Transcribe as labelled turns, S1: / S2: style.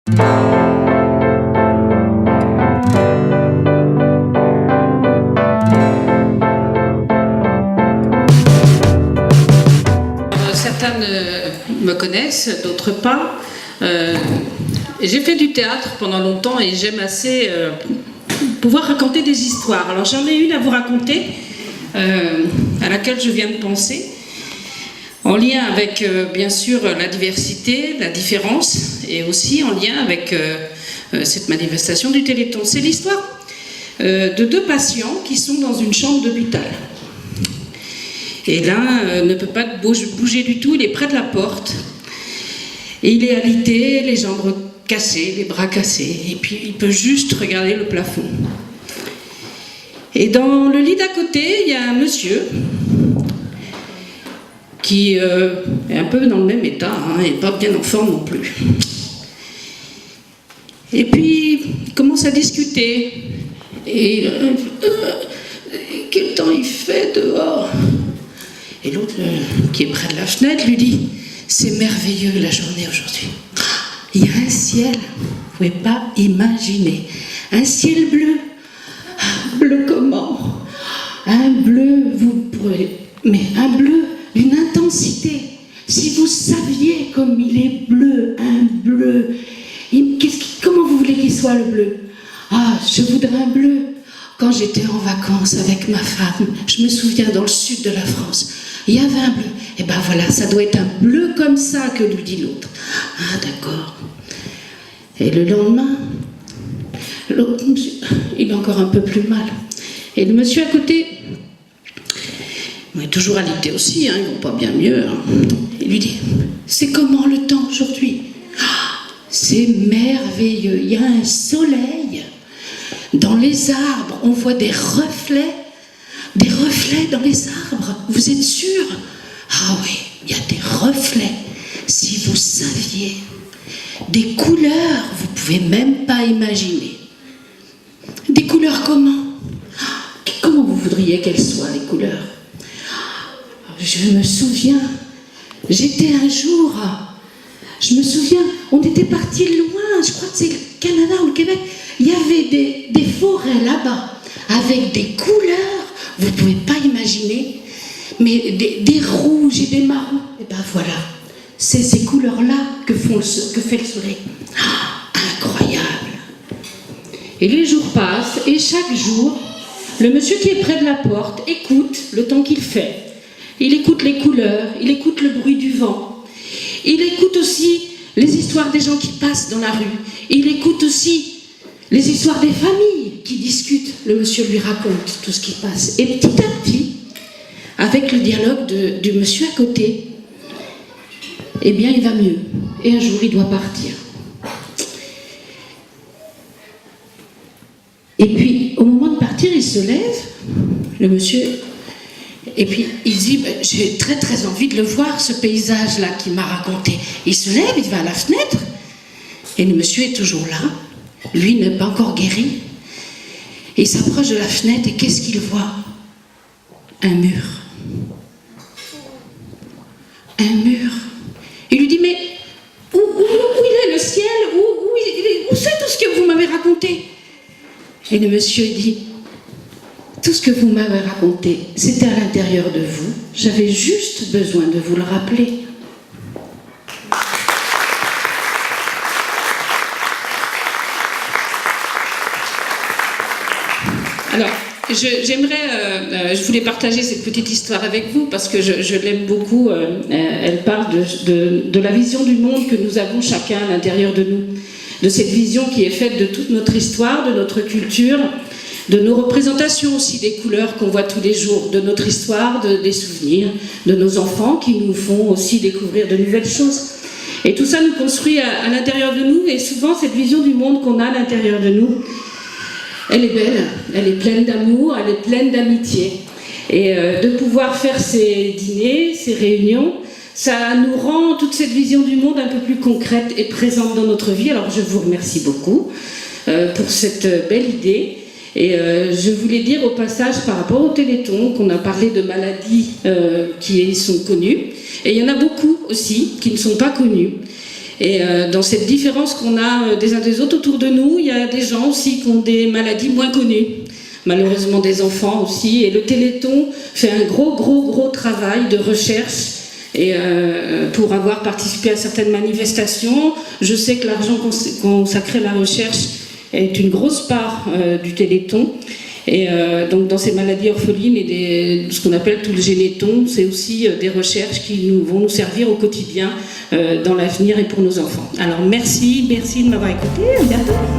S1: Certains me connaissent, d'autres pas. J'ai fait du théâtre pendant longtemps et j'aime assez pouvoir raconter des histoires. Alors j'en ai une à vous raconter, à laquelle je viens de penser, en lien avec bien sûr la diversité, la différence, et aussi en lien avec cette manifestation du Téléthon. C'est l'histoire de deux patients qui sont dans une chambre d'hôpital. Et l'un ne peut pas bouger du tout, il est près de la porte. Et il est alité, les jambes cassées, les bras cassés. Et puis il peut juste regarder le plafond. Et dans le lit d'à côté, il y a un monsieur qui est un peu dans le même état, et pas bien en forme non plus. Et puis il commence à discuter. Et quel temps il fait dehors? Et l'autre, qui est près de la fenêtre, lui dit « C'est merveilleux la journée aujourd'hui. Il y a un ciel, vous ne pouvez pas imaginer. Un ciel bleu. Bleu comment? Un bleu, vous pourrez... Mais un bleu d'une intensité. Si vous saviez comme il est bleu, un bleu. Comment vous voulez qu'il soit le bleu? Ah, je voudrais un bleu. Quand j'étais en vacances avec ma femme, je me souviens dans le sud de la France, il y avait un bleu. Et ben voilà, ça doit être un bleu comme ça que lui dit l'autre. Ah d'accord. Et le lendemain, l'autre monsieur, il a encore un peu plus mal. Et le monsieur à côté, il est toujours alité aussi, ils vont pas bien mieux. Il lui dit, c'est comment le temps aujourd'hui? C'est merveilleux, il y a un soleil. Dans les arbres, on voit des reflets dans les arbres. Vous êtes sûr? Ah oui, il y a des reflets. Si vous saviez, des couleurs, vous ne pouvez même pas imaginer. Des couleurs comment? Comment vous voudriez qu'elles soient, les couleurs? Je me souviens, j'étais un jour, je me souviens, on était partis loin, je crois que c'est le Canada ou le Québec. Il y avait des forêts là-bas, avec des couleurs, vous ne pouvez pas imaginer, mais des rouges et des marrons. Et ben voilà, c'est ces couleurs-là que fait le soleil. Incroyable. Et les jours passent, et chaque jour, le monsieur qui est près de la porte écoute le temps qu'il fait. Il écoute les couleurs, il écoute le bruit du vent. Il écoute aussi les histoires des gens qui passent dans la rue. Il écoute aussi les histoires des familles qui discutent. Le monsieur lui raconte tout ce qui passe. Et petit à petit, avec le dialogue du monsieur à côté, eh bien, il va mieux. Et un jour, il doit partir. Et puis, au moment de partir, il se lève, le monsieur, et puis il dit, j'ai très très envie de le voir, ce paysage-là qu'il m'a raconté. Il se lève, il va à la fenêtre, et le monsieur est toujours là. Lui n'est pas encore guéri. Et il s'approche de la fenêtre et qu'est-ce qu'il voit? Un mur. Un mur. Il lui dit, mais où il est le ciel? Où c'est tout ce que vous m'avez raconté? Et le monsieur dit, tout ce que vous m'avez raconté, c'était à l'intérieur de vous. J'avais juste besoin de vous le rappeler. Alors, je voulais partager cette petite histoire avec vous parce que je l'aime beaucoup. Elle parle de la vision du monde que nous avons chacun à l'intérieur de nous. De cette vision qui est faite de toute notre histoire, de notre culture, de nos représentations aussi, des couleurs qu'on voit tous les jours, de notre histoire, des souvenirs, de nos enfants qui nous font aussi découvrir de nouvelles choses. Et tout ça nous construit à l'intérieur de nous et souvent cette vision du monde qu'on a à l'intérieur de nous, elle est belle, elle est pleine d'amour, elle est pleine d'amitié. Et de pouvoir faire ces dîners, ces réunions, ça nous rend toute cette vision du monde un peu plus concrète et présente dans notre vie. Alors je vous remercie beaucoup pour cette belle idée. Et je voulais dire au passage par rapport au Téléthon qu'on a parlé de maladies qui sont connues. Et il y en a beaucoup aussi qui ne sont pas connues. Et dans cette différence qu'on a des uns des autres autour de nous, il y a des gens aussi qui ont des maladies moins connues. Malheureusement des enfants aussi. Et le Téléthon fait un gros travail de recherche. Et pour avoir participé à certaines manifestations, je sais que l'argent consacré à la recherche est une grosse part du Téléthon. Et donc dans ces maladies orphelines et ce qu'on appelle tout le généton, c'est aussi des recherches qui vont nous servir au quotidien dans l'avenir et pour nos enfants. Alors merci de m'avoir écouté, à bientôt.